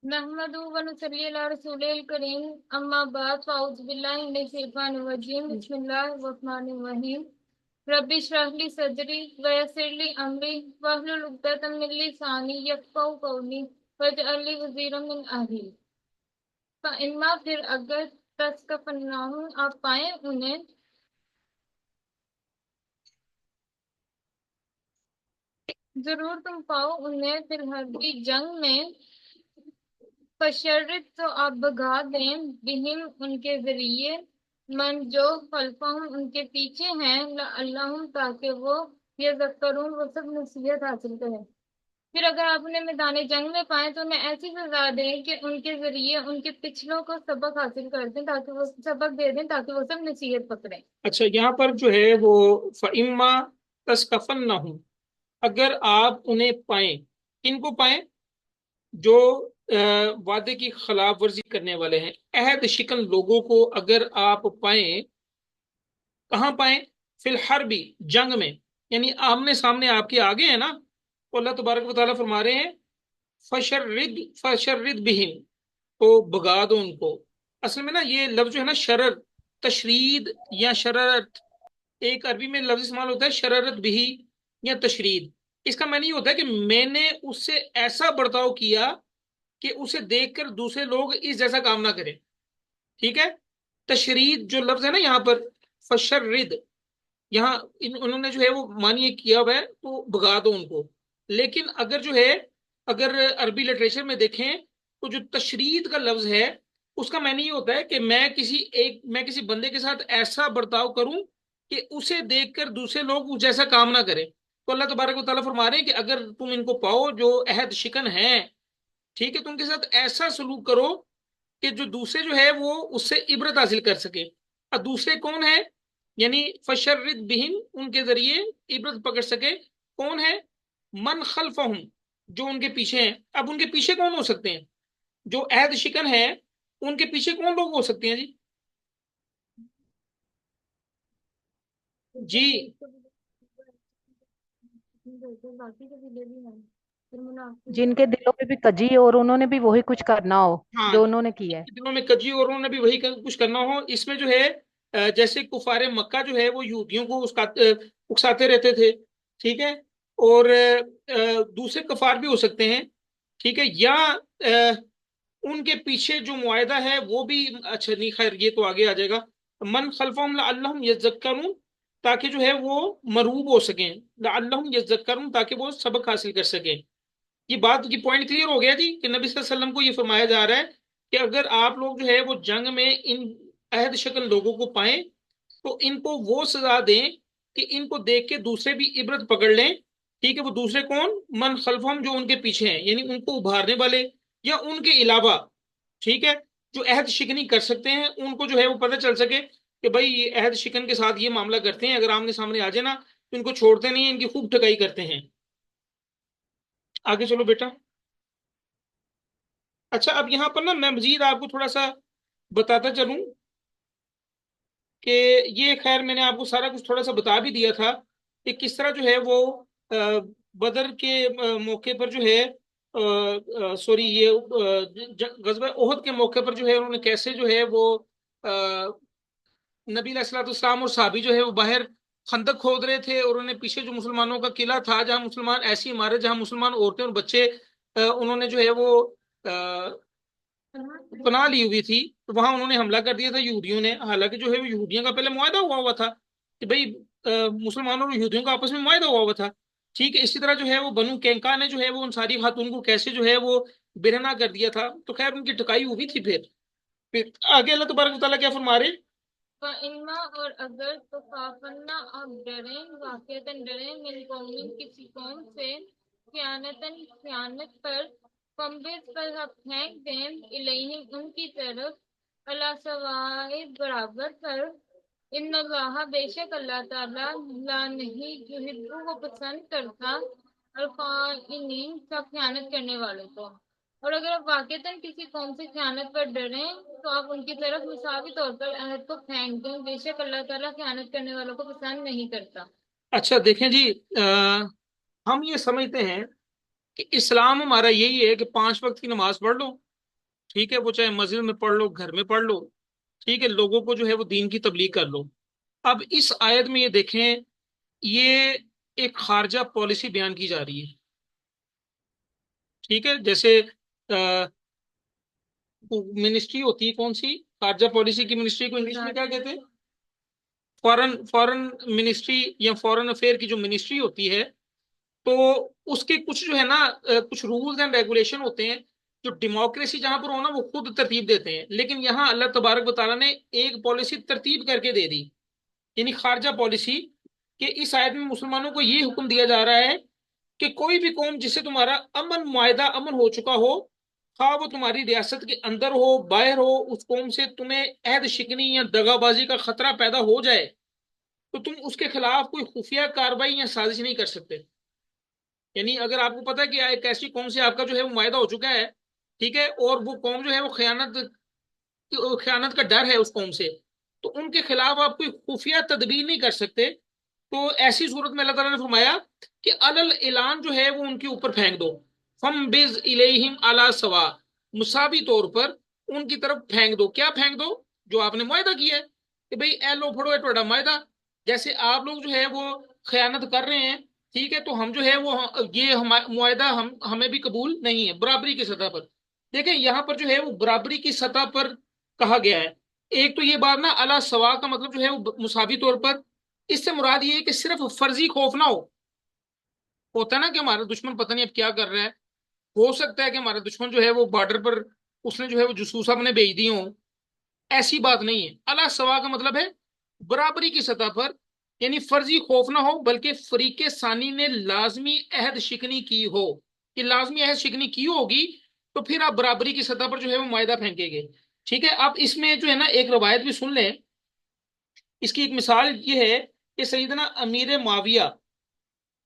نحمدہ و نصلی علی رسول الکریم اما بعد فاعوذ باللہ من الشیطان الرجیم بسم اللہ الرحمن الرحیم رب اشرح لی صدری ویسر لی امری واحلل عقدۃ من لسانی یفقہوا قولی واجعل لی وزیرا من اہلی فإما پھر اگر تثقفنہم آپ پائیں انہیں ضرور تم پاؤ انہیں فی الحرب کی جنگ میں فشرد تو آپ بھگا دیں بہم ان کے ذریعے من جو خلفہم ان کے پیچھے ہیں لعلہم تاکہ وہ یذکرون وہ سب نصیحت حاصل کریں۔ پھر اگر آپ انہیں میدان جنگ میں پائیں تو انہیں ایسی سزا دیں کہ ان کے ذریعے ان کے پچھلوں کو سبق حاصل کر دیں تاکہ وہ سبق دے دیں تاکہ وہ سب نصیحت پکڑیں۔ اچھا یہاں پر جو ہے وہ فَإِمَّا تَسْقَفَنَّهُمْ، اگر آپ انہیں پائیں، کن کو پائیں؟ جو وعدے کی خلاف ورزی کرنے والے ہیں، عہد شکن لوگوں کو اگر آپ پائیں، کہاں پائیں؟ فی الحربی، جنگ میں، یعنی آمنے سامنے آپ کے آگے ہیں نا، تو اللہ تبارک و تعالیٰ فرما رہے ہیں فشرد بہم، تو بگا دو ان کو۔ اصل میں نا یہ لفظ جو ہے نا شرر، تشرید یا شرارت، ایک عربی میں لفظ استعمال ہوتا ہے شرارت بھی یا تشرید۔ اس کا معنی یہ ہوتا ہے کہ میں نے اس سے ایسا برتاؤ کیا کہ اسے دیکھ کر دوسرے لوگ اس جیسا کام نہ کریں، ٹھیک ہے۔ تشرید جو لفظ ہے نا یہاں پر فشرد، یہاں انہوں نے جو ہے وہ معنی کیا ہوا ہے تو بگا دو ان کو۔ لیکن اگر جو ہے اگر عربی لٹریچر میں دیکھیں تو جو تشرید کا لفظ ہے اس کا معنی یہ ہوتا ہے کہ میں کسی بندے کے ساتھ ایسا برتاؤ کروں کہ اسے دیکھ کر دوسرے لوگ اس جیسا کام نہ کریں۔ تو اللہ تبارک و تعالیٰ فرما رہے ہیں کہ اگر تم ان کو پاؤ جو عہد شکن ہیں، ٹھیک ہے، تو ان کے ساتھ ایسا سلوک کرو کہ جو دوسرے جو ہے وہ اس سے عبرت حاصل کر سکے۔ اور دوسرے کون ہیں؟ یعنی فشرد بہم، ان کے ذریعے عبرت پکڑ سکے۔ کون ہے؟ من خلفہم، جو ان کے پیچھے ہیں۔ اب ان کے پیچھے کون ہو سکتے ہیں؟ جو عہد شکن ہے ان کے پیچھے کون لوگ ہو سکتے ہیں جی؟ جی جن کے دلوں میں بھی کجی اور انہوں نے بھی وہی کچھ کرنا ہو ہاں، جو انہوں نے کیا ہے۔ دلوں میں کجی اور انہوں نے بھی وہی کچھ کرنا ہو۔ اس میں جو ہے جیسے کفار مکہ جو ہے وہ یہودیوں کو اکساتے رہتے تھے، ٹھیک ہے، اور دوسرے کفار بھی ہو سکتے ہیں، ٹھیک ہے، یا ان کے پیچھے جو معاہدہ ہے وہ بھی اچھا نہیں، خیر یہ تو آگے آ جائے گا۔ من خلفہم لعلہم یذکرون، تاکہ جو ہے وہ مرعوب ہو سکیں، لعلہم یذکرون، تاکہ وہ سبق حاصل کر سکیں۔ یہ بات کی پوائنٹ کلیئر ہو گیا جی کہ نبی صلی اللہ علیہ وسلم کو یہ فرمایا جا رہا ہے کہ اگر آپ لوگ جو ہے وہ جنگ میں ان عہد شکن لوگوں کو پائیں تو ان کو وہ سزا دیں کہ ان کو دیکھ کے دوسرے بھی عبرت پکڑ لیں، ٹھیک ہے۔ وہ دوسرے کون؟ من خلفہم، جو ان کے پیچھے ہیں، یعنی ان کو ابھارنے والے یا ان کے علاوہ، ٹھیک ہے، جو عہد شکنی کر سکتے ہیں ان کو جو ہے وہ پتہ چل سکے کہ بھائی یہ عہد شکن کے ساتھ یہ معاملہ کرتے ہیں، اگر آمنے سامنے آ جائے نا تو ان کو چھوڑتے نہیں ہیں، ان کی خوب ٹھکائی کرتے ہیں۔ آگے چلو بیٹا۔ اچھا اب یہاں پر نا میں مزید آپ کو تھوڑا سا بتاتا چلوں کہ یہ خیر میں نے آپ کو سارا کچھ تھوڑا سا بتا بھی دیا تھا کہ کس طرح جو ہے وہ بدر کے موقع پر جو ہے سوری یہ غزوہ احد کے موقع پر جو ہے انہوں نے کیسے جو ہے وہ نبی علیہ الصلوۃ والسلام اور صحابی جو ہے وہ باہر خندق کھود رہے تھے، اور انہوں نے پیچھے جو مسلمانوں کا قلعہ تھا، جہاں مسلمان ایسی عمارت جہاں مسلمان عورتیں اور بچے انہوں نے جو ہے وہ پناہ لی ہوئی تھی، تو وہاں انہوں نے حملہ کر دیا تھا یہودیوں نے۔ حالانکہ جو ہے وہ یہودیوں کا پہلے معاہدہ ہوا تھا کہ بھائی مسلمانوں اور یہودیوں کا آپس میں معاہدہ ہوا تھا، ٹھیک ہے۔ اسی طرح جو ہے وہ بنو کینکا نے جو ہے وہ ان ساری خاتون کو کیسے جو ہے وہ برہنہ کر دیا تھا، تو خیر ان کی ٹکائی ہوئی تھی۔ پھر آگے اللہ تبارک و تعالیٰ کیا فرما رہے؟ فَإِمَّا، اور اگر تخافن آپ ڈریں، واقعتاً ڈریں، من قوم کسی قوم سے، خیانتاً خیانت پر، فَانبِذْ پر آپ پھینک دیں، الیہم ان کی طرف، علی سواء برابر پر، ان اللہ بے شک اللہ تعالیٰ لا نہیں یحب وہ پسند کرتا الخائنین سب خیانت کرنے والوں کو۔ اور اگر آپ واقعتاً کسی قوم سے خیانت پر ڈریں تو آپ ان کی طرف مساوی طور پر عہد کو پھینک دیں، بے شک اللہ تعالیٰ خیانت کرنے والوں کو پسند نہیں کرتا۔ اچھا دیکھیں جی، ہم یہ سمجھتے ہیں کہ اسلام ہمارا یہی ہے کہ 5 وقت کی نماز پڑھ لو ٹھیک ہے، وہ چاہے مسجد میں پڑھ لو، گھر میں پڑھ لو، ٹھیک ہے، لوگوں کو جو ہے وہ دین کی تبلیغ کر لو۔ اب اس آیت میں یہ دیکھیں، یہ ایک خارجہ پالیسی بیان کی جا رہی ہے، ٹھیک ہے، جیسے منسٹری ہوتی ہے کون سی، خارجہ پالیسی کی منسٹری کو انگلش میں کیا کہتے ہیں؟ فورن منسٹری یا فورن افیئر کی جو منسٹری ہوتی ہے، تو اس کے کچھ جو ہے نا کچھ رولز اینڈ ریگولیشن ہوتے ہیں، جو ڈیموکریسی جہاں پر ہونا وہ خود ترتیب دیتے ہیں، لیکن یہاں اللہ تبارک و تعالیٰ نے ایک پالیسی ترتیب کر کے دے دی، یعنی خارجہ پالیسی، کہ اس آیت میں مسلمانوں کو یہ حکم دیا جا رہا ہے کہ کوئی بھی قوم جس سے تمہارا امن ہو چکا ہو، خواہ وہ تمہاری ریاست کے اندر ہو باہر ہو، اس قوم سے تمہیں عہد شکنی یا دغا بازی کا خطرہ پیدا ہو جائے تو تم اس کے خلاف کوئی خفیہ کارروائی یا سازش نہیں کر سکتے۔ یعنی اگر آپ کو پتا ہے کہ ایک ایسی قوم سے آپ کا جو ہے وہ معاہدہ ہو چکا ہے، ٹھیک ہے، اور وہ قوم جو ہے وہ خیانت کا ڈر ہے اس قوم سے، تو ان کے خلاف آپ کوئی خفیہ تدبیر نہیں کر سکتے، تو ایسی صورت میں اللہ تعالیٰ نے فرمایا کہ علل اعلان جو ہے وہ ان کے اوپر پھینک دو، فم بز الیہم علی سوا، مساوی طور پر ان کی طرف پھینک دو۔ کیا پھینک دو؟ جو آپ نے معاہدہ کیا ہے کہ بھئی اے لو پھڑو اے ٹوڑا معاہدہ، جیسے آپ لوگ جو ہے وہ خیانت کر رہے ہیں، ٹھیک ہے، تو ہم جو ہے وہ یہ معاہدہ ہمیں بھی قبول نہیں ہے برابری کی سطح پر۔ دیکھیں یہاں پر جو ہے وہ برابری کی سطح پر کہا گیا ہے۔ ایک تو یہ بات نا علی سوا کا مطلب جو ہے وہ مساوی طور پر، اس سے مراد یہ ہے کہ صرف فرضی خوف نہ ہو، ہوتا ہے نا کہ ہمارا دشمن پتہ نہیں اب کیا کر رہا ہے، ہو سکتا ہے کہ ہمارا دشمن جو ہے وہ بارڈر پر اس نے جو ہے وہ جاسوس اپنے بھیج دیے ہوں، ایسی بات نہیں ہے۔ اللہ سوا کا مطلب ہے برابری کی سطح پر، یعنی فرضی خوف نہ ہو بلکہ فریق ثانی نے لازمی عہد شکنی کی ہو، کہ لازمی عہد شکنی کی ہوگی تو پھر آپ برابری کی سطح پر جو ہے وہ معاہدہ پھینکیں گے، ٹھیک ہے۔ اب اس میں جو ہے نا ایک روایت بھی سن لیں، اس کی ایک مثال یہ ہے کہ سیدنا امیر معاویہ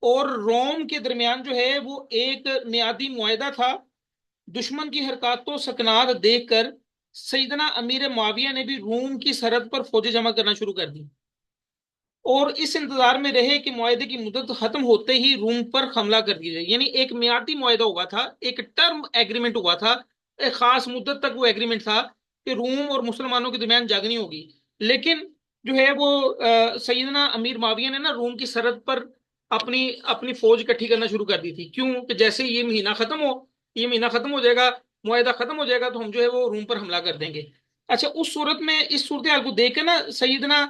اور روم کے درمیان جو ہے وہ ایک میعادی معاہدہ تھا۔ دشمن کی حرکات و سکنات دیکھ کر سیدنا امیر معاویہ نے بھی روم کی سرحد پر فوجیں جمع کرنا شروع کر دی، اور اس انتظار میں رہے کہ معاہدے کی مدت ختم ہوتے ہی روم پر حملہ کر دیا جائے۔ یعنی ایک میعادی معاہدہ ہوا تھا، ایک ٹرم ایگریمنٹ ہوا تھا، ایک خاص مدت تک وہ ایگریمنٹ تھا کہ روم اور مسلمانوں کے درمیان جنگ نہیں ہوگی، لیکن جو ہے وہ سیدنا امیر معاویہ نے نا روم کی سرحد پر اپنی اپنی فوج اکٹھی کرنا شروع کر دی تھی۔ کیوں کہ جیسے یہ مہینہ ختم ہو، یہ مہینہ ختم ہو جائے گا، معاہدہ ختم ہو جائے گا، تو ہم جو ہے وہ روم پر حملہ کر دیں گے۔ اچھا، اس صورت میں اس صورتحال کو دیکھ کے نا سیدنا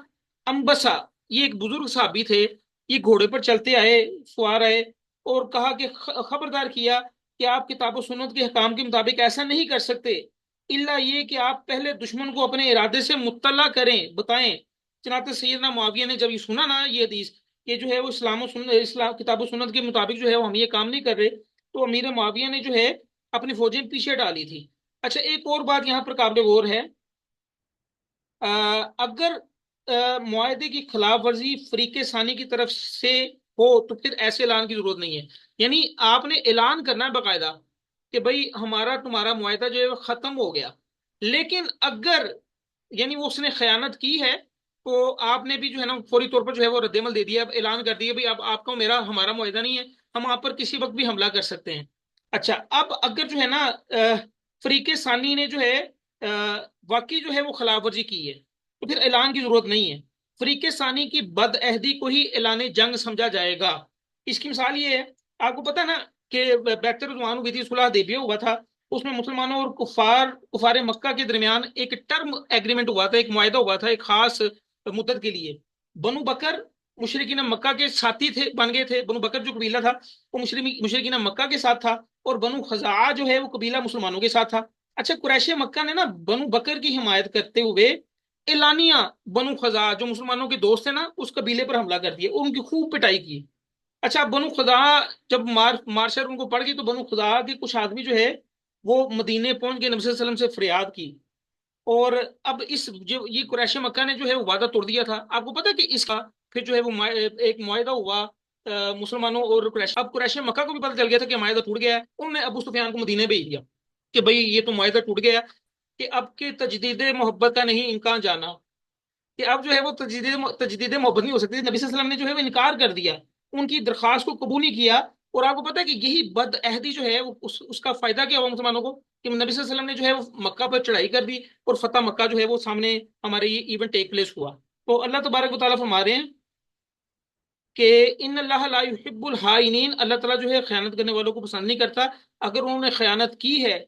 امبسا، یہ ایک بزرگ صحابی تھے، یہ گھوڑے پر چلتے آئے، سوار آئے، اور کہا کہ خبردار کیا کہ آپ کتاب و سنت کے حکام کے مطابق ایسا نہیں کر سکتے، الا یہ کہ آپ پہلے دشمن کو اپنے ارادے سے مطلع کریں، بتائیں۔ چنانچہ سیدنا معاویہ نے جب یہ سنا نا یہ حدیث کہ جو ہے وہ اسلام کتاب و سنت کے مطابق جو ہے وہ ہم یہ کام نہیں کر رہے، تو امیر معاویہ نے جو ہے اپنی فوجیں پیچھے ڈالی تھی۔ اچھا، ایک اور بات یہاں پر قابل غور ہے، اگر معاہدے کی خلاف ورزی فریق ثانی کی طرف سے ہو تو پھر ایسے اعلان کی ضرورت نہیں ہے، یعنی آپ نے اعلان کرنا ہے باقاعدہ کہ بھئی ہمارا تمہارا معاہدہ جو ہے وہ ختم ہو گیا، لیکن اگر یعنی وہ اس نے خیانت کی ہے تو آپ نے بھی جو ہے نا فوری طور پر جو ہے وہ رد عمل دے دیا، اب اعلان کر دیا بھئی اب آپ کا ہمارا معاہدہ نہیں ہے، ہم آپ پر کسی وقت بھی حملہ کر سکتے ہیں۔ اچھا، اب اگر جو ہے نا فریق ثانی نے جو ہے واقعی جو ہے وہ خلاف ورزی کی ہے تو پھر اعلان کی ضرورت نہیں ہے، فریق ثانی کی بد عہدی کو ہی اعلان جنگ سمجھا جائے گا۔ اس کی مثال یہ ہے، آپ کو پتا نا کہ بیعت رضوان ہوئی تھی، صلح حدیبیہ ہوا تھا، اس میں مسلمانوں اور کفار مکہ کے درمیان ایک ٹرم ایگریمنٹ ہوا تھا، ایک معاہدہ ہوا تھا ایک خاص مدت کے لیے۔ بنو بکر مشرکین مکہ کے ساتھی تھے، بن گئے تھے، بنو بکر جو قبیلہ تھا وہ مشرکین مکہ کے ساتھ تھا، اور بنو خزاعہ جو ہے وہ قبیلہ مسلمانوں کے ساتھ تھا۔ اچھا، قریش مکہ نے نا بنو بکر کی حمایت کرتے ہوئے اعلانیہ بنو خزاعہ جو مسلمانوں کے دوست ہیں نا اس قبیلے پر حملہ کر دیا اور ان کی خوب پٹائی کی۔ اچھا، بنو خزاعہ جب مارشل ان کو پڑ گئی تو بنو خزاعہ کے کچھ آدمی جو ہے وہ مدینے پہنچ کے نبی صلی اللہ علیہ وسلم سے فریاد کی، اور اب یہ قریش مکہ نے جو ہے وہ وعدہ توڑ دیا تھا۔ آپ کو پتا کہ اس کا پھر جو ہے وہ ایک معاہدہ ہوا مسلمانوں اور قریش، اب قریش مکہ کو بھی پتہ چل گیا تھا کہ معاہدہ ٹوٹ گیا ہے، انہوں نے ابو سفیان کو مدینے بھیج دیا کہ بھئی یہ تو معاہدہ ٹوٹ گیا کہ اب کے تجدید محبت کا نہیں امکان جانا، کہ اب جو ہے وہ تجدید محبت نہیں ہو سکتی۔ نبی صلی اللہ علیہ وسلم نے جو ہے وہ انکار کر دیا، ان کی درخواست کو قبول نہیں کیا اور آپ کو پتا ہے کہ یہی بد عہدی جو ہے وہ اس کا فائدہ کیا ہوا مسلمانوں کو کہ نبی صلی اللہ علیہ وسلم نے جو ہے وہ مکہ پر چڑھائی کر دی اور فتح مکہ جو ہے وہ سامنے ہمارے یہ ایونٹ ٹیک پلیس ہوا. تو اللہ تبارک و تعالیٰ فرما رہے ہیں کہ ان اللہ لا يحب الخائنین، اللہ تعالیٰ جو ہے خیانت کرنے والوں کو پسند نہیں کرتا. اگر انہوں نے خیانت کی ہے،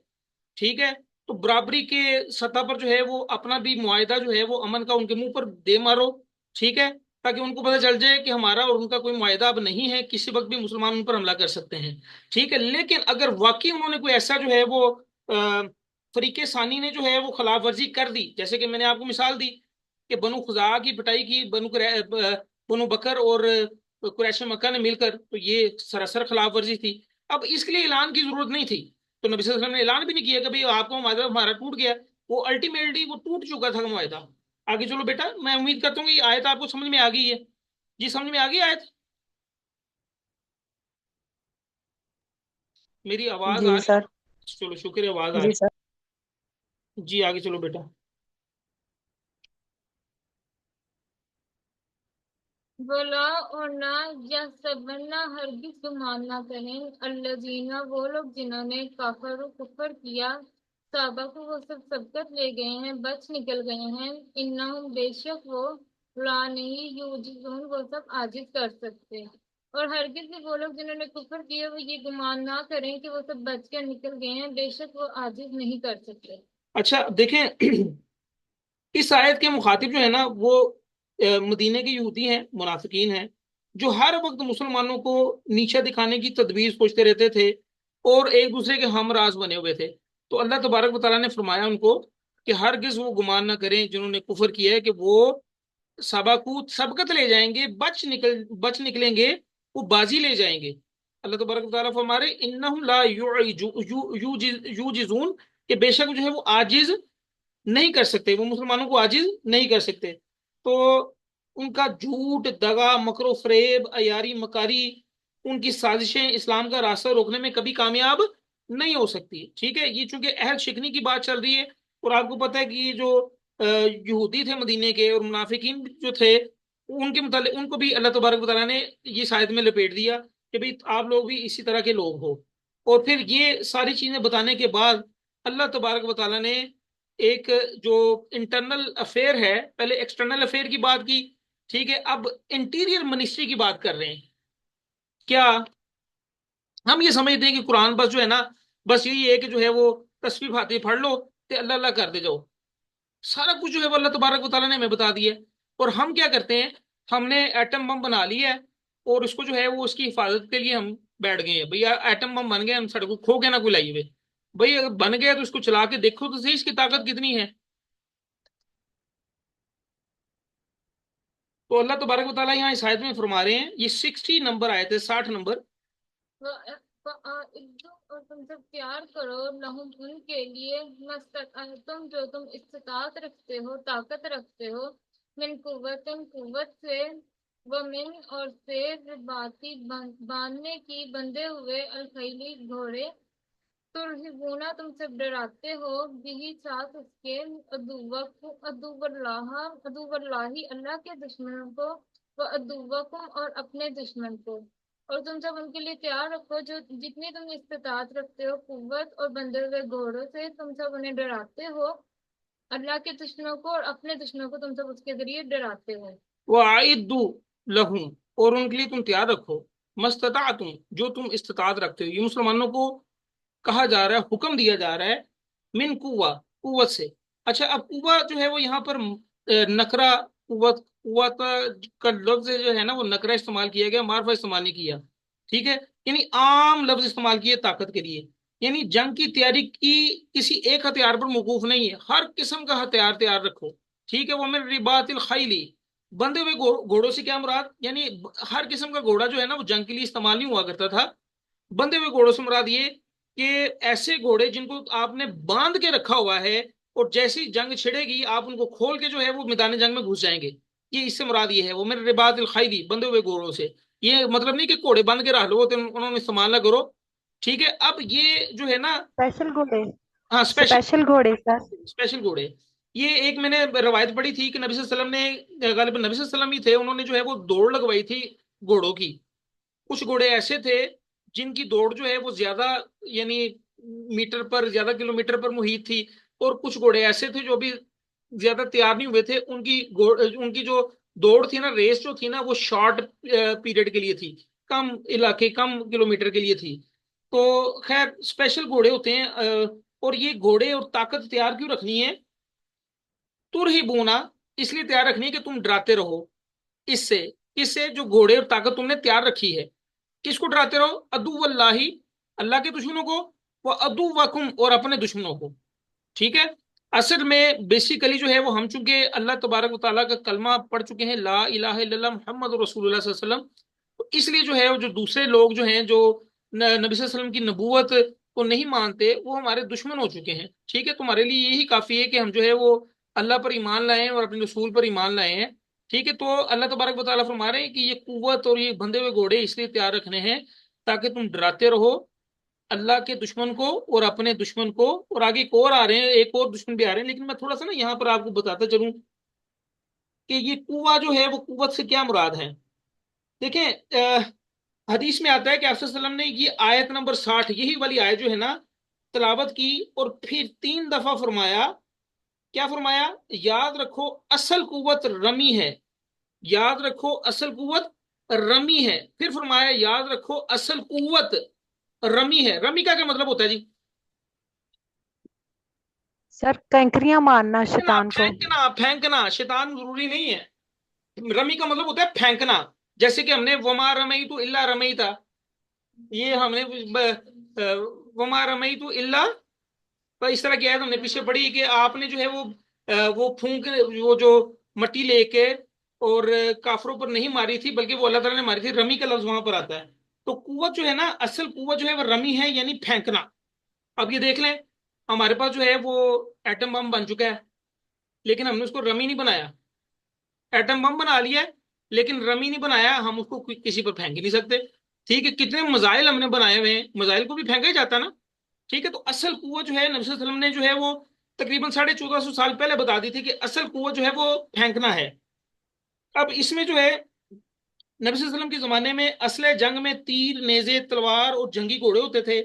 ٹھیک ہے، تو برابری کے سطح پر جو ہے وہ اپنا بھی معاہدہ جو ہے وہ امن کا ان کے منہ پر دے مارو، ٹھیک ہے، تاکہ ان کو پتہ چل جائے کہ ہمارا اور ان کا کوئی معاہدہ اب نہیں ہے، کسی وقت بھی مسلمان ان پر حملہ کر سکتے ہیں، ٹھیک ہے. لیکن اگر واقعی انہوں نے کوئی ایسا جو ہے وہ فریق ثانی نے جو ہے وہ خلاف ورزی کر دی، جیسے کہ میں نے آپ کو مثال دی کہ بنو خزاعہ کی پٹائی کی بنو بکر اور قریش مکہ نے مل کر، تو یہ سراسر خلاف ورزی تھی. اب اس کے لیے اعلان کی ضرورت نہیں تھی، تو نبی صلی اللہ علیہ وسلم نے اعلان بھی نہیں کیا کہ بھئی آپ کو معاہدہ ہمارا ٹوٹ گیا. وہ الٹیمیٹلی وہ ٹوٹ چکا تھا معاہدہ. آگے چلو بیٹا، میں امید کرتا ہوں کہ یہ آیت آپ کو سمجھ میں آ گئی ہے. جی سمجھ میں آ گئی آیت؟ میری آواز جی آ رہی سر. ہے؟ چلو شکر ہے، آواز آ جی رہی سر. ہے. جی آگے چلو بیٹا. بلا اور نہ یا سبنا ہرگز گمان نہ کریں الذین، وہ لوگ جنہوں نے کافر و کفر کیا، صحابہ کو وہ سب سبقت لے گئے ہیں، بچ نکل گئے ہیں، انہم بے شک وہ لا نہیں یوجزون، وہ سب عاجز کر سکتے. اور ہرگز بھی وہ لوگ جنہوں نے کفر کیا وہ یہ گمان نہ کریں کہ وہ سب بچ کر نکل گئے ہیں، بے شک وہ عاجز نہیں کر سکتے. اچھا دیکھیں، اس آیت کے مخاطب جو ہے نا وہ مدینے کے یہودی ہیں، منافقین ہیں، جو ہر وقت مسلمانوں کو نیچا دکھانے کی تدبیر سوچتے رہتے تھے اور ایک دوسرے کے ہم راز بنے ہوئے تھے. تو اللہ تبارک و تعالیٰ نے فرمایا ان کو کہ ہرگز وہ گمان نہ کریں جنہوں نے کفر کیا ہے کہ وہ سبقت لے جائیں گے، بچ نکلیں گے، وہ بازی لے جائیں گے. اللہ تبارک و تعالیٰ فرما رہے انہم لا یوجزون، کہ بے شک جو ہے وہ عاجز نہیں کر سکتے، وہ مسلمانوں کو عاجز نہیں کر سکتے. تو ان کا جھوٹ، دغا، مکر و فریب، عیاری مکاری، ان کی سازشیں اسلام کا راستہ روکنے میں کبھی کامیاب نہیں ہو سکتی. ٹھیک ہے، یہ چونکہ عہد شکنی کی بات چل رہی ہے، اور آپ کو پتہ ہے کہ یہ جو یہودی تھے مدینے کے اور منافقین جو تھے، ان کے متعلق ان کو بھی اللہ تبارک و تعالیٰ نے یہ شاید میں لپیٹ دیا کہ بھئی آپ لوگ بھی اسی طرح کے لوگ ہو. اور پھر یہ ساری چیزیں بتانے کے بعد اللہ تبارک و تعالیٰ نے ایک جو انٹرنل افیئر ہے، پہلے ایکسٹرنل افیئر کی بات کی، ٹھیک ہے، اب انٹیریئر منسٹری کی بات کر رہے ہیں. کیا ہم یہ سمجھتے ہیں کہ قرآن بس جو ہے نا، بس یہی ہے کہ جو ہے وہ تسبیح فاتحہ پڑھ لو تے اللہ اللہ کر دے جاؤ، سارا کچھ جو ہے وہ اللہ تبارک و تعالیٰ نے ہمیں بتا دیا ہے. اور ہم کیا کرتے ہیں، ہم نے ایٹم بم بنا لیا ہے اور اس کو جو ہے وہ اس کی حفاظت کے لیے ہم بیٹھ گئے ہیں. بھئی ایٹم بم بن گئے، ہم سڑک کو کھو کے نہ کوئی لائیے ہوئے. بھئی اگر بن گیا تو اس کو چلا کے دیکھو تو صحیح اس کی طاقت کتنی ہے. تو اللہ تبارک و تعالیٰ یہاں اس آیت میں فرما رہے ہیں، یہ 60 نمبر آیت ہے، 60 نمبر. اور تم سب پیار کرو لہم ان کے لیے مستطعتم، جو تم استطاعت رکھتے ہو، طاقت رکھتے ہو، من قوت سے، ومن اور سے رباطی باندھنے کی، بندھے ہوئے، الخیلی گھوڑے، ترہبونا تم سب ڈراتے ہو، بھی ساتھ اس کے، عدو اللہ اللہ کے دشمنوں کو، وہ عدوکم اور اپنے دشمن کو. اور تم سب ان کے لیے تیار رکھو جو جتنی تم استطاعت رکھتے ہو قوت اور بندھے ہوئے گھوڑوں سے، تم سب انہیں ڈراتے ہو اللہ کے دشمنوں کو، اور اپنے دشمنوں کو تم سب اس کے ذریعے ڈراتے ہو. وَأَعِدُّوا لَهُمْ، اور ان کے لیے تم تیار رکھو، مستطعتم، جو تم استطاعت رکھتے ہو. یہ مسلمانوں کو کہا جا رہا ہے، حکم دیا جا رہا ہے، من قوہ، قوت سے. اچھا اب قوہ جو ہے وہ یہاں پر نکرہ، قوت کا لفظ جو ہے نا وہ نکرہ استعمال کیا گیا، معرفہ استعمال نہیں کیا. ٹھیک ہے، یعنی عام لفظ استعمال کیے طاقت کے لیے. یعنی جنگ کی تیاری کی کسی ایک ہتھیار پر موقوف نہیں ہے، ہر قسم کا ہتھیار تیار رکھو. ٹھیک ہے، وہ من رباط الخیلی، بندے ہوئے گھوڑوں سے کیا مراد، یعنی ہر قسم کا گھوڑا جو ہے نا وہ جنگ کے لیے استعمال نہیں ہوا کرتا تھا. بندے ہوئے گھوڑوں سے مراد یہ کہ ایسے گھوڑے جن کو آپ نے باندھ کے رکھا ہوا ہے، اور جیسی جنگ چھڑے گی آپ ان کو کھول کے جو ہے وہ میدان جنگ میں گھس جائیں گے. یہ اس سے مراد یہ ہے، وہ میرے رباط الخیلی، بندے ہوئے گھوڑوں سے. یہ مطلب نہیں کہ گھوڑے باندھ کے رکھ لو تو انہوں نے استعمال نہ کرو. ٹھیک ہے، اب یہ جو ہے نا، اسپیشل گھوڑے. ہاں اسپیشل، اسپیشل گھوڑے سر. اسپیشل گھوڑے. یہ ایک میں نے روایت پڑھی تھی کہ نبی صلی اللہ علیہ وسلم نے، غالباً نبی صلی اللہ علیہ وسلم ہی تھے، انہوں نے جو ہے وہ دوڑ لگوائی تھی گھوڑوں کی. کچھ گھوڑے ایسے تھے جن کی دوڑ جو ہے وہ زیادہ یعنی میٹر پر زیادہ کلومیٹر پر محیط تھی، اور کچھ گھوڑے ایسے تھے جو بھی زیادہ تیار نہیں ہوئے تھے، ان کی جو دوڑ تھی نا، ریس جو تھی نا، وہ شارٹ پیریڈ کے لیے تھی، کم علاقے کم کلومیٹر کے لیے تھی۔ تو خیر اسپیشل گھوڑے ہوتے ہیں، اور یہ گھوڑے اور طاقت تیار کیوں رکھنی ہے؟ تر ہی بونا، اس لیے تیار رکھنی ہے کہ تم ڈراتے رہو اس سے، جو گھوڑے اور طاقت تم نے تیار رکھی ہے۔ کس کو ڈراتے رہو؟ ادو اللہ، اللہ کے دشمنوں کو، وہ ادو وکم، اور اپنے دشمنوں کو، ٹھیک ہے۔ اصل میں بیسیکلی جو ہے وہ ہم چونکہ اللہ تبارک و تعالیٰ کا کلمہ پڑھ چکے ہیں، لا الہ الا اللہ محمد رسول اللہ صلی اللہ علیہ وسلم، تو اس لیے جو ہے جو دوسرے لوگ جو ہیں جو نبی صلی اللہ علیہ وسلم کی نبوت کو نہیں مانتے، وہ ہمارے دشمن ہو چکے ہیں، ٹھیک ہے۔ تمہارے لیے یہی کافی ہے کہ ہم جو ہے وہ اللہ پر ایمان لائے ہیں اور اپنے رسول پر ایمان لائے ہیں، ٹھیک ہے۔ تو اللہ تبارک و تعالیٰ فرما رہے ہیں کہ یہ قوت اور یہ بندھے ہوئے گھوڑے اس لیے تیار رکھنے ہیں تاکہ تم ڈراتے رہو اللہ کے دشمن کو اور اپنے دشمن کو۔ اور آگے ایک اور آ رہے ہیں، ایک اور دشمن بھی آ رہے ہیں، لیکن میں تھوڑا سا نا یہاں پر آپ کو بتاتا چلوں کہ یہ قوہ جو ہے وہ قوت سے کیا مراد ہے۔ دیکھیں، حدیث میں آتا ہے کہ آپ صلی اللہ علیہ وسلم نے یہ آیت نمبر 60، یہی والی آیت جو ہے نا، تلاوت کی، اور پھر 3 دفعہ فرمایا، کیا فرمایا؟ یاد رکھو اصل قوت رمی ہے، یاد رکھو اصل قوت رمی ہے۔ پھر فرمایا یاد رکھو اصل قوت رمی ہے۔ رمی کا کیا مطلب ہوتا ہے جی؟ سر کنکریاں مارنا پھینکنا، شیطان کو۔ پھینکنا، پھینکنا، شیطان ضروری نہیں ہے۔ رمی کا مطلب ہوتا ہے پھینکنا، جیسے کہ ہم نے وما رمی تو اللہ رمی تھا، یہ ہم نے وما رمی تو اللہ، اس طرح کی آیت ہم نے پیچھے پڑھی کہ آپ نے جو ہے وہ پھونک، وہ جو مٹی لے کے اور کافروں پر نہیں ماری تھی، بلکہ وہ اللہ تعالیٰ نے ماری تھی۔ رمی کا لفظ وہاں پر آتا ہے۔ تو قوت جو ہے نا، اصل قوت جو ہے وہ رمی ہے، یعنی پھینکنا۔ اب یہ دیکھ لیں، ہمارے پاس جو ہے وہ ایٹم بم بن چکا ہے، لیکن ہم نے اس کو رمی نہیں بنایا۔ ایٹم بم بنا لیا ہے لیکن رمی نہیں بنایا، ہم اس کو کسی پر پھینک ہی نہیں سکتے، ٹھیک ہے۔ کتنے میزائل ہم نے بنائے ہوئے ہیں، میزائل کو بھی پھینکا ہی جاتا نا، ٹھیک ہے۔ تو اصل قوت جو ہے نبی صلی اللہ علیہ وسلم نے جو ہے وہ تقریباً 1450 سال پہلے بتا دی تھی کہ اصل قوت جو ہے وہ پھینکنا ہے۔ اب اس میں جو ہے نبی صلی اللہ علیہ وسلم کے زمانے میں اسلحہ جنگ میں تیر، نیزے، تلوار اور جنگی گھوڑے ہوتے تھے،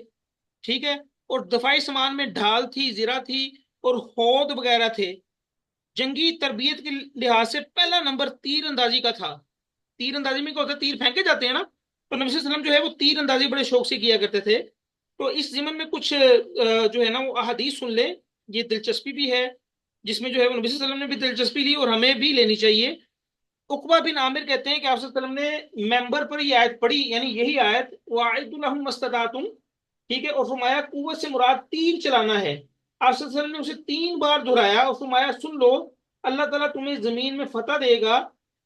ٹھیک ہے۔ اور دفاعی سامان میں ڈھال تھی، زرہ تھی، اور ہود وغیرہ تھے۔ جنگی تربیت کے لحاظ سے پہلا نمبر تیر اندازی کا تھا۔ تیر اندازی میں کیا ہوتا ہے؟ تیر پھینکے جاتے ہیں نا، تو نبی صلی اللہ علیہ وسلم جو ہے وہ تیر اندازی بڑے شوق سے کیا کرتے تھے۔ تو اس ضمن میں کچھ جو ہے نا وہ احادیث سن لیں، یہ دلچسپی بھی ہے، جس میں جو ہے وہ نبی صلی اللہ علیہ وسلم نے بھی دلچسپی لی اور ہمیں بھی لینی چاہیے۔ عقبہ بن عامر کہتے ہیں کہ آپ صلی اللہ علیہ وسلم نے ممبر پر یہ آیت پڑھی، یعنی یہی آیت وَأَعِدُّ لَهُم مَا اسْتَطَعْتُمْ، ٹھیک ہے، اور فرمایا قوت سے مراد تیر چلانا ہے۔ آپ صلی اللہ علیہ وسلم نے اسے 3 بار دہرایا اور فرمایا سن لو، اللہ تعالیٰ تمہیں زمین میں فتح دے گا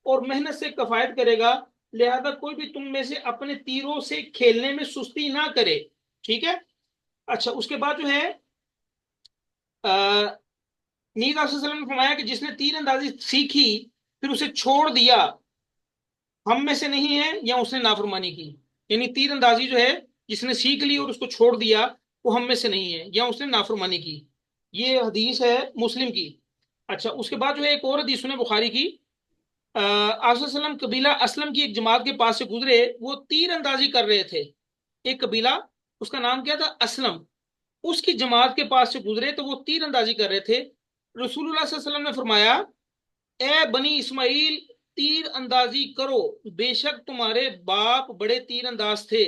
اور محنت سے کفایت کرے گا، لہذا کوئی بھی تم میں سے اپنے تیروں سے کھیلنے میں سستی نہ کرے، ٹھیک ہے۔ اچھا، اس کے بعد جو ہے نیز آپ صلی اللہ علیہ وسلم نے فرمایا کہ جس نے تیر اندازی سیکھی پھر اسے چھوڑ دیا، ہم میں سے نہیں ہے، یا اس نے نافرمانی کی۔ یعنی تیر اندازی جو ہے جس نے سیکھ لی اور اس کو چھوڑ دیا، وہ ہم میں سے نہیں ہے، یا اس نے نافرمانی کی۔ یہ حدیث ہے مسلم کی۔ اچھا، اس کے بعد جو ہے ایک اور حدیث سنیں بخاری کی۔ آپ صلی اللہ علیہ وسلم قبیلہ اسلم کی ایک جماعت کے پاس سے گزرے، وہ تیر اندازی کر رہے تھے۔ ایک قبیلہ، اس کا نام کیا تھا؟ اسلم، اس کی جماعت کے پاس سے گزرے تو وہ تیر اندازی کر رہے تھے۔ رسول اللہ صلی اللہ علیہ وسلم نے فرمایا اے بنی اسماعیل، تیر اندازی کرو، بے شک تمہارے باپ بڑے تیر انداز تھے۔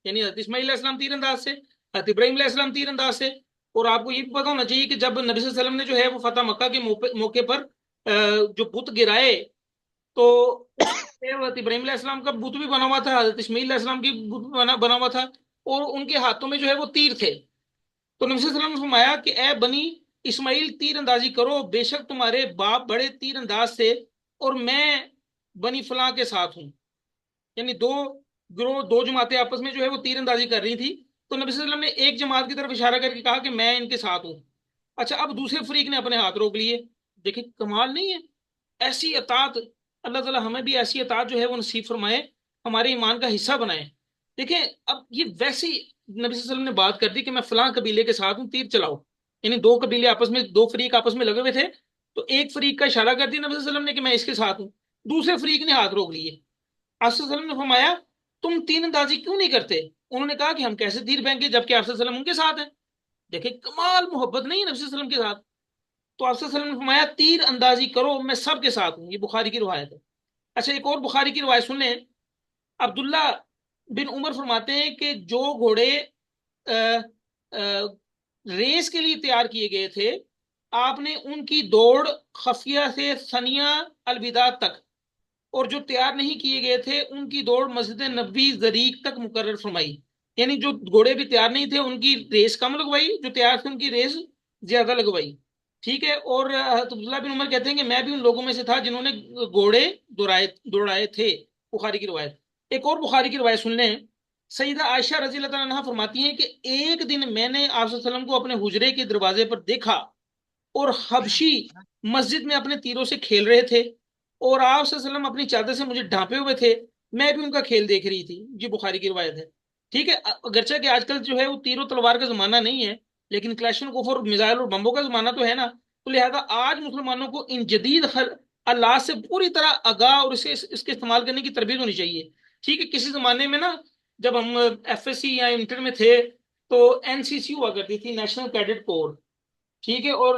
یعنی حضرت اسماعیل علیہ السلام تیر انداز سے، حضرت ابراہیم علیہ السلام تیر انداز سے۔ اور آپ کو یہ بھی پتا ہونا چاہیے کہ جب نبی صلی اللہ علیہ وسلم نے جو ہے وہ فتح مکہ کے موقع پر جو بت گرائے، تو حضرت ابراہیم علیہ السلام کا بت بھی بنا ہوا تھا، حضرت اسماعیل علیہ السلام کی بت بھی بنا ہوا تھا، اور ان کے ہاتھوں میں جو ہے وہ تیر تھے۔ تو نبی صلی اللہ علیہ وسلم نے فرمایا کہ اے بنی اسماعیل، تیر اندازی کرو، بے شک تمہارے باپ بڑے تیر انداز سے، اور میں بنی فلاں کے ساتھ ہوں۔ یعنی دو گروہ، دو جماعتیں آپس میں جو ہے وہ تیر اندازی کر رہی تھی، تو نبی صلی اللہ علیہ وسلم نے ایک جماعت کی طرف اشارہ کر کے کہا کہ میں ان کے ساتھ ہوں۔ اچھا، اب دوسرے فریق نے اپنے ہاتھ روک لیے۔ دیکھیں کمال نہیں ہے؟ ایسی اطاعت، اللہ تعالیٰ ہمیں بھی ایسی اطاعت جو ہے وہ نصیب فرمائے، ہمارے ایمان کا حصہ بنائے۔ دیکھیں اب یہ ویسی نبی صلی اللہ علیہ وسلم نے بات کر دی کہ میں فلاں قبیلے کے ساتھ ہوں، تیر چلاؤ۔ یعنی دو قبیلے آپس میں، دو فریق آپس میں لگے ہوئے تھے، تو ایک فریق کا اشارہ کر دیا نبی صلی اللہ علیہ وسلم نے کہ میں اس کے ساتھ ہوں، دوسرے فریق نے ہاتھ روک لیے۔ آپ صلی اللہ علیہ وسلم نے فرمایا تم تیر اندازی کیوں نہیں کرتے؟ انہوں نے کہا کہ ہم کیسے تیر پھینکیں جبکہ آپ صلی اللہ علیہ وسلم ان کے ساتھ ہیں. دیکھیں کمال محبت نہیں ہے نبی صلی اللہ علیہ وسلم کے ساتھ. تو آپ صلی اللہ علیہ وسلم نے فرمایا تیر اندازی کرو میں سب کے ساتھ ہوں. یہ بخاری کی روایت ہے. اچھا ایک اور بخاری کی روایت سن لیں. عبداللہ بن عمر فرماتے ہیں کہ جو گھوڑے ریس کے لیے تیار کیے گئے تھے آپ نے ان کی دوڑ خفیہ سے ثنیہ الوداع تک، اور جو تیار نہیں کیے گئے تھے ان کی دوڑ مسجد نبی زریق تک مقرر فرمائی. یعنی جو گھوڑے بھی تیار نہیں تھے ان کی ریس کم لگوائی، جو تیار تھے ان کی ریس زیادہ لگوائی. ٹھیک ہے. اور حضرت عبداللہ بن عمر کہتے ہیں کہ میں بھی ان لوگوں میں سے تھا جنہوں نے گھوڑے دوڑائے تھے. بخاری کی روایت. ایک اور بخاری کی روایت سن لیں. سیدہ عائشہ رضی اللہ تعالیٰ عنہا فرماتی ہیں کہ ایک دن میں نے آپ صلی اللہ علیہ وسلم کو اپنے حجرے کے دروازے پر دیکھا اور حبشی مسجد میں اپنے تیروں سے کھیل رہے تھے اور آپ صلی اللہ علیہ وسلم اپنی چادر سے مجھے ڈھانپے ہوئے تھے، میں بھی ان کا کھیل دیکھ رہی تھی. جی بخاری کی روایت ہے. ٹھیک ہے. اگرچہ کہ آج کل جو ہے وہ تیر و تلوار کا زمانہ نہیں ہے، لیکن کلیشن کوفر میزائل اور بمبوں کا زمانہ تو ہے نا. تو لہذا آج مسلمانوں کو ان جدید اللہ سے پوری طرح آگاہ اور اس کے استعمال کرنے کی تربیت ہونی چاہیے. ٹھیک ہے. کسی زمانے میں نا جب ہم ایف ایس سی یا انٹر میں تھے تو این سی سی ہوا کرتی تھی، نیشنل کیڈٹ کور. ٹھیک ہے. اور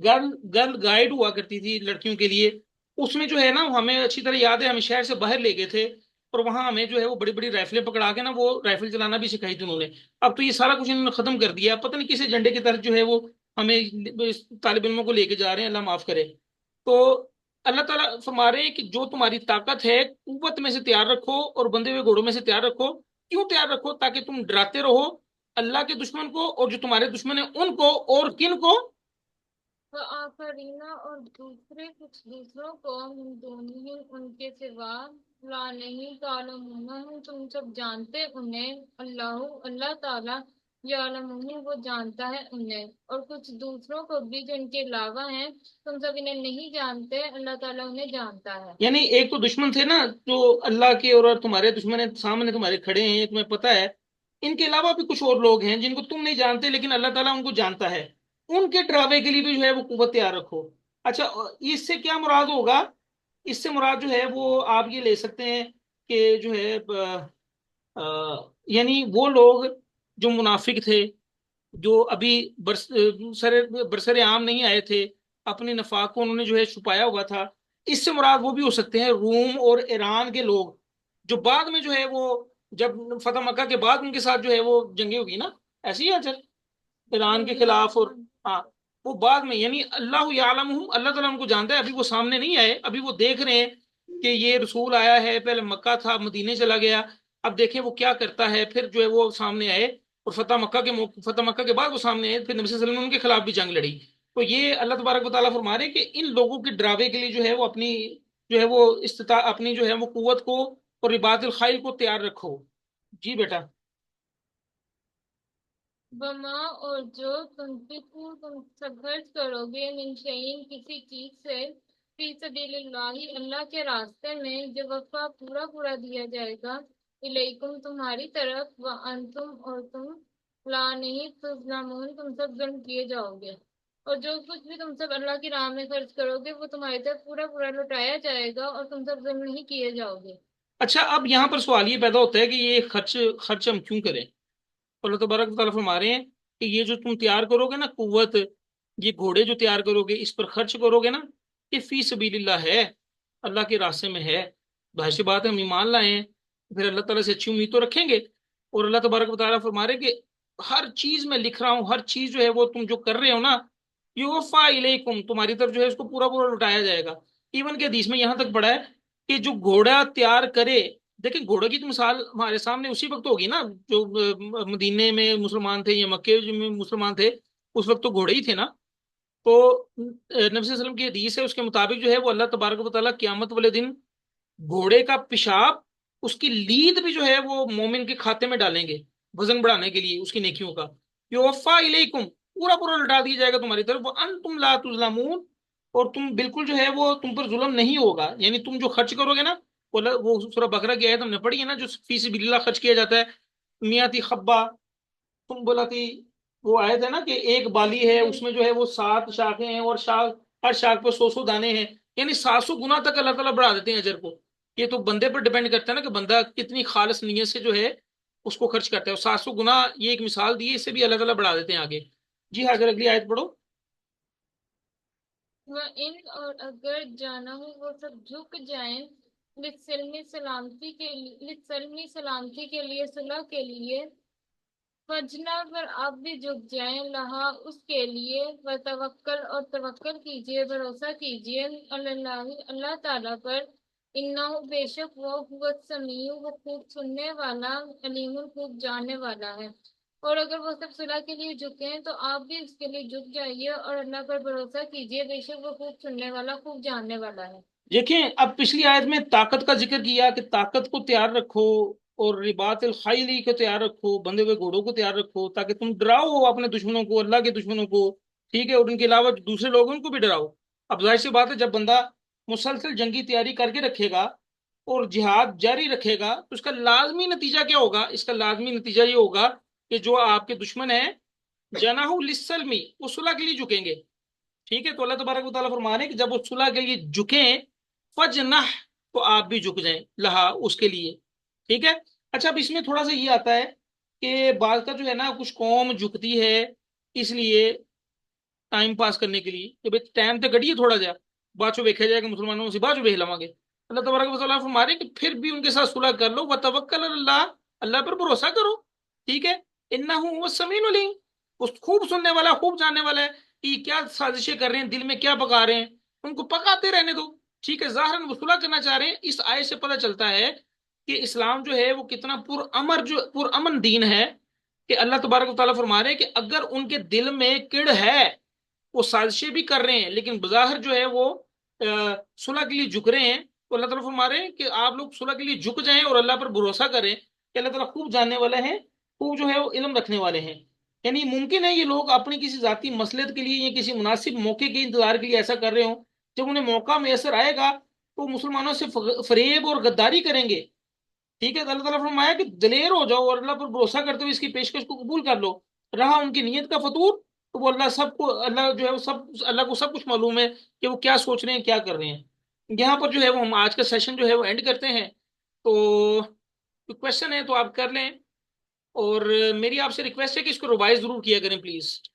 گرل گائیڈ ہوا کرتی تھی لڑکیوں کے لیے. اس میں جو ہے نا ہمیں اچھی طرح یاد ہے ہمیں شہر سے باہر لے گئے تھے اور وہاں ہمیں جو ہے وہ بڑی بڑی رائفلیں پکڑا کے نا وہ رائفل چلانا بھی سکھائی تھی انہوں نے. اب تو یہ سارا کچھ انہوں نے ختم کر دیا. پتہ نہیں کس ایجنڈے کی طرف جو ہے وہ ہمیں طالب علموں کو لے کے جا رہے ہیں. اللہ معاف کرے. تو اللہ تعالیٰ فرما رہے ہیں کہ جو تمہاری طاقت ہے قوت میں سے تیار رکھو اور بندے ہوئے گھوڑوں میں سے تیار رکھو. کیوں تیار رکھو؟ تاکہ تم ڈراتے رہو اللہ کے دشمن کو اور جو تمہارے دشمن ہیں ان کو. اور کن کو؟ وآخرین اور دوسرے کچھ دوسروں کو من دونہم ان کے سوا لا نہیں تعلمون تم سب جانتے انہیں اللہ تعالیٰ یعلمون وہ جانتا ہے انہیں، اور کچھ دوسروں کو بھی جو ان کے علاوہ ہیں تم سب انہیں نہیں جانتے اللہ تعالیٰ انہیں جانتا ہے. یعنی ایک تو دشمن تھے نا جو اللہ کے، اور تمہارے دشمن سامنے تمہارے کھڑے ہیں تمہیں پتہ ہے. ان کے علاوہ بھی کچھ اور لوگ ہیں جن کو تم نہیں جانتے لیکن اللہ تعالیٰ ان کو جانتا ہے. ان کے ڈراوے کے لیے بھی جو ہے وہ قوت تیار رکھو. اچھا اس سے کیا مراد ہوگا؟ اس سے مراد جو ہے وہ آپ یہ لے سکتے ہیں کہ جو ہے یعنی وہ لوگ جو منافق تھے، جو ابھی برسر عام نہیں آئے تھے، اپنے نفاق کو انہوں نے جو ہے چھپایا ہوا تھا. اس سے مراد وہ بھی ہو سکتے ہیں روم اور ایران کے لوگ جو بعد میں جو ہے وہ جب فتح مکہ کے بعد ان کے ساتھ جو ہے وہ جنگیں ہوگی نا. ایسی ہے سر ایران کے خلاف. اور ہاں وہ بعد میں، یعنی اللہ یعلم اللہ تعالیٰ ان کو جانتا ہے. ابھی وہ سامنے نہیں آئے، ابھی وہ دیکھ رہے ہیں کہ یہ رسول آیا ہے، پہلے مکہ تھا مدینے چلا گیا، اب دیکھیں وہ کیا کرتا ہے. پھر جو ہے وہ سامنے آئے اور فتح مکہ کے بعد وہ سامنے آئے. پھر نبی صلی اللہ علیہ وسلم نے ان کے خلاف بھی جنگ لڑی. تو یہ اللہ تبارک و تعالیٰ فرما رہے ہیں کہ ان لوگوں کے ڈراوے کے لیے جو ہے وہ اپنی جو ہے وہ اپنی جو ہے وہ قوت کو اور رباط الخیل کو تیار رکھو. جی بیٹا. وما اور جو تنفقو تم سب خرچ کرو گے من شیئن کسی چیز سے فی سبیل اللہ اللہ کے راستے میں جو وفا پورا پورا دیا جائے گا الیکم تمہاری طرف وانتم اور تم لا نہیں تظلمون تم سب ظلم کیے جاؤ گے. اور جو کچھ بھی تم سب اللہ کی راہ میں خرچ کرو گے وہ تمہاری طرف پورا پورا لوٹایا جائے گا اور تم سب ظلم نہیں کیے جاؤ گے. اچھا اب یہاں پر سوال یہ پیدا ہوتا ہے کہ یہ خرچ ہم کیوں کریں؟ اللہ تبارک تعالیٰ فرما رہے ہیں کہ یہ جو تم تیار کرو گے نا قوت، یہ گھوڑے جو تیار کرو گے اس پر خرچ کرو گے نا، یہ فی سبیل اللہ ہے، اللہ کے راستے میں ہے. ظاہر سی بات ہے ہم ایمان لائے ہیں پھر اللہ تعالیٰ سے اچھی امید تو رکھیں گے. اور اللہ تبارک تعالیٰ فرما رہے ہیں کہ ہر چیز میں لکھ رہا ہوں، ہر چیز جو ہے وہ تم جو کر رہے ہو نا یوفا الیکم تمہاری طرف جو ہے اس کو پورا پورا لوٹایا جائے گا. ایون کہ حدیث میں یہاں تک پڑھا ہے کہ جو گھوڑا تیار کرے، دیکھیں گھوڑے کی تو مثال ہمارے سامنے اسی وقت ہوگی نا جو مدینے میں مسلمان تھے یا مکے میں مسلمان تھے، اس وقت تو گھوڑے ہی تھے نا. تو نبی صلی اللہ علیہ وسلم کی حدیث ہے اس کے مطابق جو ہے وہ اللہ تبارک و تعالیٰ قیامت والے دن گھوڑے کا پیشاب اس کی لید بھی جو ہے وہ مومن کے کھاتے میں ڈالیں گے وزن بڑھانے کے لیے اس کی نیکیوں کا. یوفا الیکم پورا پورا لٹا دیا جائے گا تمہاری طرف وانتم لا تظلمون اور تم بالکل جو ہے وہ تم پر ظلم نہیں ہوگا. یعنی تم جو خرچ کرو گے نا، وہ سورہ بقرہ کی آیت ہم نے پڑھی ہے نا جو فی سبیل اللہ خرچ کیا جاتا ہے. میاتی خبا تم بولا تھی وہ آیت ہے نا کہ ایک بالی ہے اس میں جو ہے وہ 7 شاخیں ہیں اور ہر شاخ پر 100 دانے ہیں، یعنی 700 گنا تک اللہ تعالیٰ بڑھا دیتے ہیں اجر کو. یہ تو بندے پر ڈیپینڈ کرتا ہے نا کہ بندہ کتنی خالص نیت سے جو ہے اس کو خرچ کرتا ہے. 700 گنا یہ ایک مثال دی ہے, اس سے بھی اللہ تعالیٰ بڑھا دیتے ہیں آگے. جی ہاں اگر اگلی آیت پڑھو. وَإِنْ اور اگر جانا ہو وہ سب جھک جائیں لِلسَّلْمِ سلامتی کے لیے صلح کے لیے فجنا پر آپ بھی جھک جائیں لہا اس کے لیے وتوکل اور توکل کیجئے بھروسہ کیجئے اللہ اللہ تعالیٰ پر انہو بے شک وہ هو السمیع وہ خوب سننے والا علیم خوب جاننے والا ہے. اور اگر وہ سب صلح کے لیے جھکیں تو آپ بھی اس کے لیے جھک جائیے اور اللہ پر بھروسہ کیجئے بے شک وہ خوب سننے والا خوب جاننے والا ہے. دیکھیں اب پچھلی آیت میں طاقت کا ذکر کیا کہ طاقت کو تیار رکھو اور رباط الخیلی کو تیار رکھو, بندھے ہوئے گھوڑوں کو تیار رکھو تاکہ تم ڈراؤ اپنے دشمنوں کو, اللہ کے دشمنوں کو, ٹھیک ہے, اور ان کے علاوہ دوسرے لوگوں کو بھی ڈراؤ. اب ظاہر سی بات ہے جب بندہ مسلسل جنگی تیاری کر کے رکھے گا اور جہاد جاری رکھے گا تو اس کا لازمی نتیجہ کیا ہوگا؟ اس کا لازمی نتیجہ یہ ہوگا کہ جو آپ کے دشمن ہیں جناح للسلمی وہ صلح کے لیے جھکیں گے. ٹھیک ہے, تو اللہ تبارک و تعالیٰ فرما رہے ہیں کہ جب وہ صلح کے لیے جھکیں فجنح تو آپ بھی جھک جائیں لہا اس کے لیے. ٹھیک ہے. اچھا اب اس میں تھوڑا سا یہ آتا ہے کہ بعض کا جو ہے نا کچھ قوم جھکتی ہے اس لیے ٹائم پاس کرنے کے لیے کہ بھائی ٹائم تو کٹیے تھوڑا جا بعد چو دیکھا جائے کہ مسلمانوں سے بعد ویکھ لواں گے. اللہ تبارک و تعالیٰ فرما رہے ہیں کہ پھر بھی ان کے ساتھ صلح کر لو وتوکل علی اللہ, اللہ پر بھروسہ کرو. ٹھیک ہے, انہ هو السمیع العلیم وہ خوب سننے والا خوب جاننے والا ہے کہ کیا سازشیں کر رہے ہیں, دل میں کیا پکا رہے ہیں, ان کو پکاتے رہنے دو. ٹھیک ہے, ظاہراً وہ صلح کرنا چاہ رہے ہیں. اس آیت سے پتہ چلتا ہے کہ اسلام جو ہے وہ کتنا پرامن دین ہے کہ اللہ تبارک و تعالیٰ فرما رہے ہیں کہ اگر ان کے دل میں کڑ ہے وہ سازشیں بھی کر رہے ہیں لیکن بظاہر جو ہے وہ صلح کے لیے جھک رہے ہیں, تو اللہ تعالیٰ فرما رہے ہیں کہ آپ لوگ صلح کے لیے جھک جائیں اور اللہ پر بھروسہ کریں کہ اللہ تعالیٰ خوب جاننے والے ہیں, خوب جو ہے وہ علم رکھنے والے ہیں. یعنی ممکن ہے یہ لوگ اپنی کسی ذاتی مصلحت کے لیے یا کسی مناسب موقع کے انتظار کے لیے ایسا کر رہے ہوں, جب انہیں موقع میسر آئے گا تو مسلمانوں سے فریب اور غداری کریں گے. ٹھیک ہے, تو اللہ تعالیٰ فرمایا کہ دلیر ہو جاؤ اور اللہ پر بھروسہ کرتے ہوئے اس کی پیشکش کو قبول کر لو. رہا ان کی نیت کا فطور تو وہ اللہ جو ہے وہ اللہ کو سب کچھ معلوم ہے کہ وہ کیا سوچ رہے ہیں کیا کر رہے ہیں. یہاں پر جو ہے وہ ہم آج کا سیشن جو ہے وہ اینڈ کرتے ہیں. تو کوشچن ہے تو آپ کر لیں, اور میری آپ سے ریکویسٹ ہے کہ اس کو ریوائز ضرور کیا کریں پلیز.